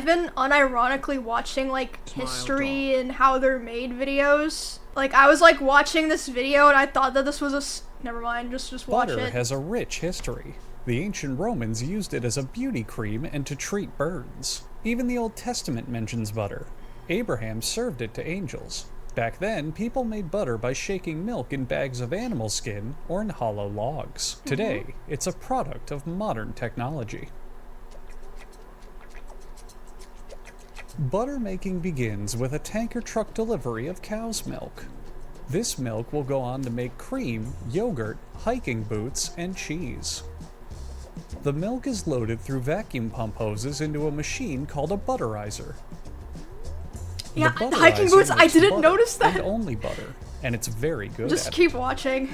I've been unironically watching like history and how they're made videos. Like I was like watching this video and I thought that this was never mind, just watch it. Butter has a rich history. The ancient Romans used it as a beauty cream and to treat burns. Even the Old Testament mentions butter. Abraham served it to angels. Back then, people made butter by shaking milk in bags of animal skin or in hollow logs. Today, it's a product of modern technology. Butter making begins with a tanker truck delivery of cow's milk. This milk will go on to make cream, yogurt, hiking boots, and cheese. The milk is loaded through vacuum pump hoses into a machine called a butterizer. Yeah, hiking boots, I didn't notice that. And only butter, and it's very good Just at keep watching.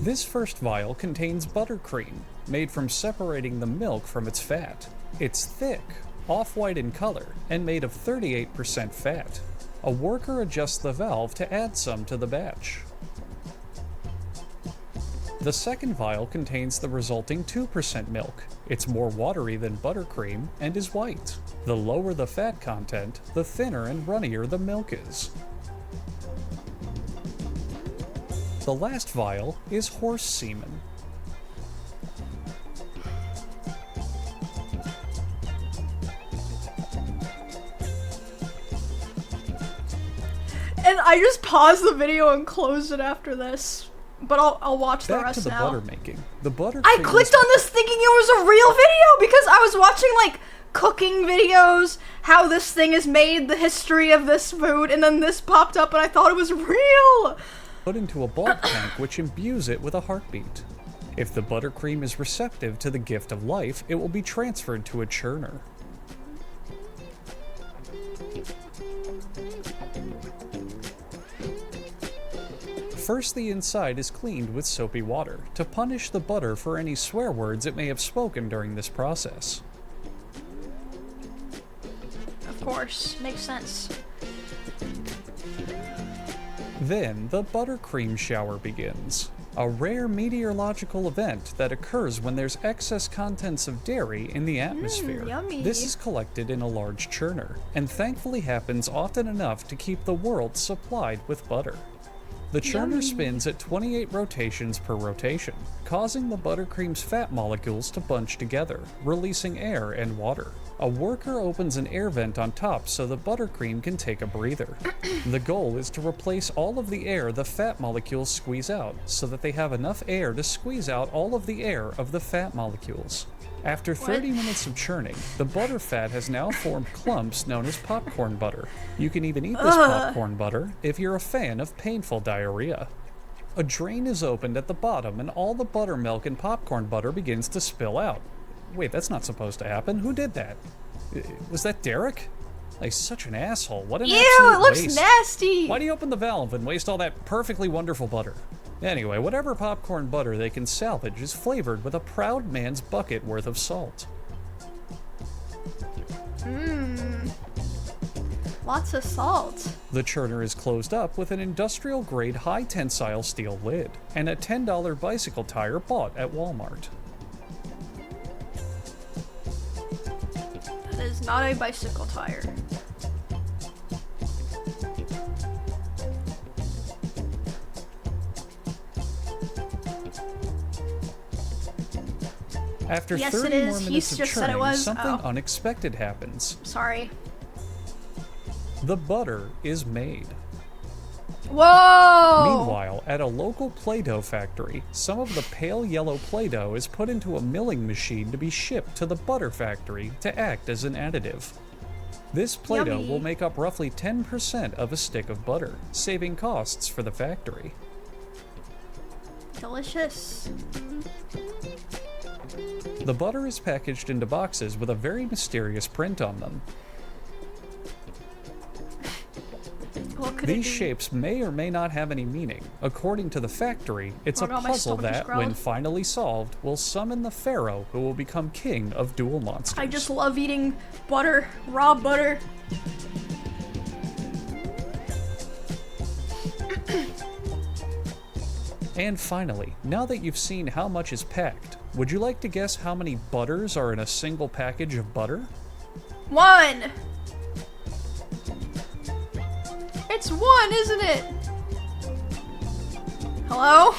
This first vial contains buttercream, made from separating the milk from its fat. It's thick, off-white in color, and made of 38% fat. A worker adjusts the valve to add some to the batch. The second vial contains the resulting 2% milk. It's more watery than buttercream and is white. The lower the fat content, the thinner and runnier the milk is. The last vial is horse semen. And I just paused the video and closed it after this. But I'll watch the rest now. Back to the butter making. The butter. I clicked on this thinking it was a real video because I was watching like cooking videos, how this thing is made, the history of this food, and then this popped up and I thought it was real. Put into a bulk tank which imbues it with a heartbeat. If the buttercream is receptive to the gift of life, it will be transferred to a churner. First, the inside is cleaned with soapy water to punish the butter for any swear words it may have spoken during this process. Of course, makes sense. Then, the buttercream shower begins. A rare meteorological event that occurs when there's excess contents of dairy in the atmosphere. Yummy. This is collected in a large churner, and thankfully happens often enough to keep the world supplied with butter. The churner spins at 28 rotations per rotation, causing the buttercream's fat molecules to bunch together, releasing air and water. A worker opens an air vent on top so the buttercream can take a breather. The goal is to replace all of the air the fat molecules squeeze out, so that they have enough air to squeeze out all of the air of the fat molecules. After 30 minutes of churning, the butter fat has now formed clumps known as popcorn butter. You can even eat this popcorn butter if you're a fan of painful diarrhea. A drain is opened at the bottom and all the buttermilk and popcorn butter begins to spill out. Wait, that's not supposed to happen. Who did that? Was that Derek? Like, such an asshole. What an absolute Ew, it looks waste. nasty! Why do you open the valve and waste all that perfectly wonderful butter? Anyway, whatever popcorn butter they can salvage is flavored with a proud man's bucket worth of salt. Lots of salt. The churner is closed up with an industrial-grade high-tensile steel lid and a $10 bicycle tire bought at Walmart. That is not a bicycle tire. After Yes, 30 it is. more He minutes of just said it churning, was. something Oh. unexpected happens. Sorry. The butter is made. Whoa! Meanwhile, at a local Play-Doh factory, some of the pale yellow Play-Doh is put into a milling machine to be shipped to the butter factory to act as an additive. This Play-Doh Yummy. will make up roughly 10% of a stick of butter, saving costs for the factory. Delicious. The butter is packaged into boxes with a very mysterious print on them. What could These it be? shapes may or may not have any meaning. According to the factory, it's Oh a no, my puzzle stomach just that, when growled. finally solved, will summon the pharaoh who will become king of duel monsters. I just love eating butter, raw butter. And finally, now that you've seen how much is packed, Would you like to guess how many butters are in a single package of butter? 1. It's 1, isn't it? Hello?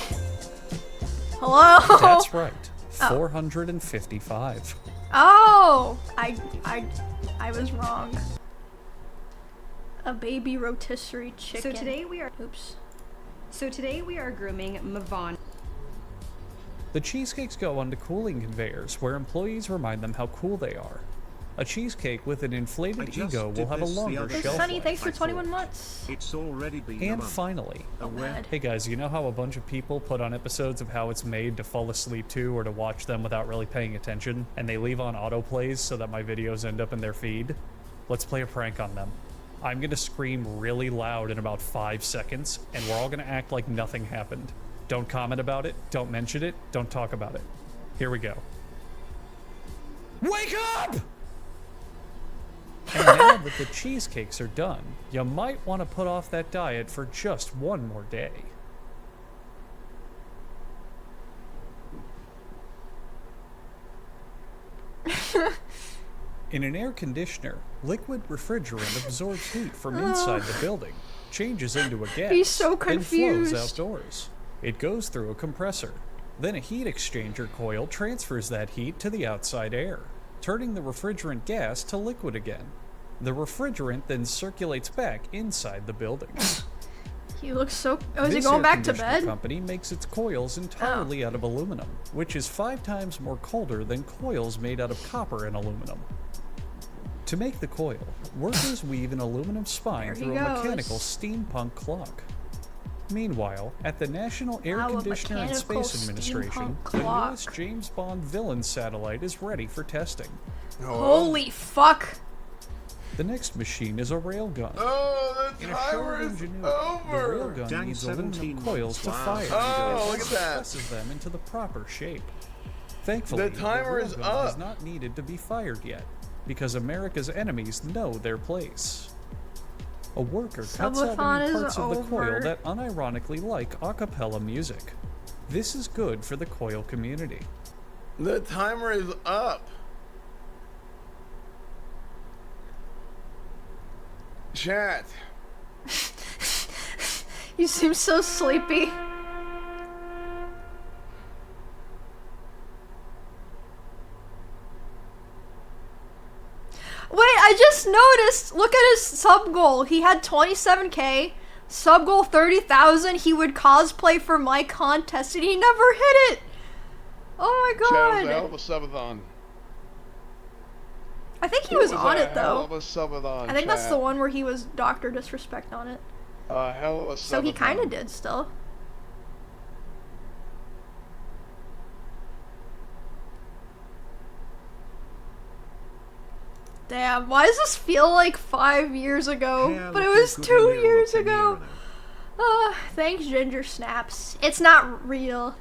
Hello? That's right. 455. Oh, I was wrong. A baby rotisserie chicken. So today we are Oops. grooming Mavon. The cheesecakes go onto cooling conveyors where employees remind them how cool they are. A cheesecake with an inflated ego will have a longer shelf Sunny, life. thanks for 21 months. It's already been a And month. finally, Bad. hey guys, you know how a bunch of people put on episodes of how it's made to fall asleep to or to watch them without really paying attention, and they leave on autoplays so that my videos end up in their feed? Let's play a prank on them. I'm gonna scream really loud in about 5 seconds, and we're all gonna act like nothing happened. Don't comment about it, don't mention it, don't talk about it. Here we go. Wake up! And now that the cheesecakes are done, you might want to put off that diet for just one more day. In an air conditioner, liquid refrigerant absorbs heat from inside the building, changes into a gas, He's so and flows confused. outdoors. It goes through a compressor. Then a heat exchanger coil transfers that heat to the outside air, turning the refrigerant gas to liquid again. The refrigerant then circulates back inside the building. He looks so. Oh, is he This going air back to conditioner bed? company makes its coils entirely out of aluminum, which is 5 times more colder than coils made out of copper and aluminum. To make the coil, workers weave an aluminum spine There he through a goes. mechanical steampunk clock. Meanwhile, at the National Air Wow, a Conditioner and mechanical Space Administration, steampunk the clock. newest James Bond villain satellite is ready for testing. Holy fuck! The next machine is a railgun. Oh, the In a show of timer is ingenuity, the over. railgun Dang, needs 17 aluminum coils to months. fire. Wow. Oh, look at that. Presses them into the proper shape. Thankfully, The timer is railgun up. has not needed to be fired yet, because America's enemies know their place. A worker cuts out Subathon any is parts of the over. coil that unironically like a cappella music. This is good for the coil community. The timer is up. Chat. You seem so sleepy. Wait, I just noticed. Look at his sub goal. He had 27K. Sub goal 30,000. He would cosplay for my contest, and he never hit it. Oh my Chat was a hell god. of a subathon. I think he was on it Hell of though. a subathon. I think that's chat. the one where he was Dr. Disrespect on it. A hell of a subathon. So he kind of did still. Damn, why does this feel like 5 years ago? Yeah, But it looking was good 2 in years the ago. mirror now. Thanks, Ginger Snaps. It's not real.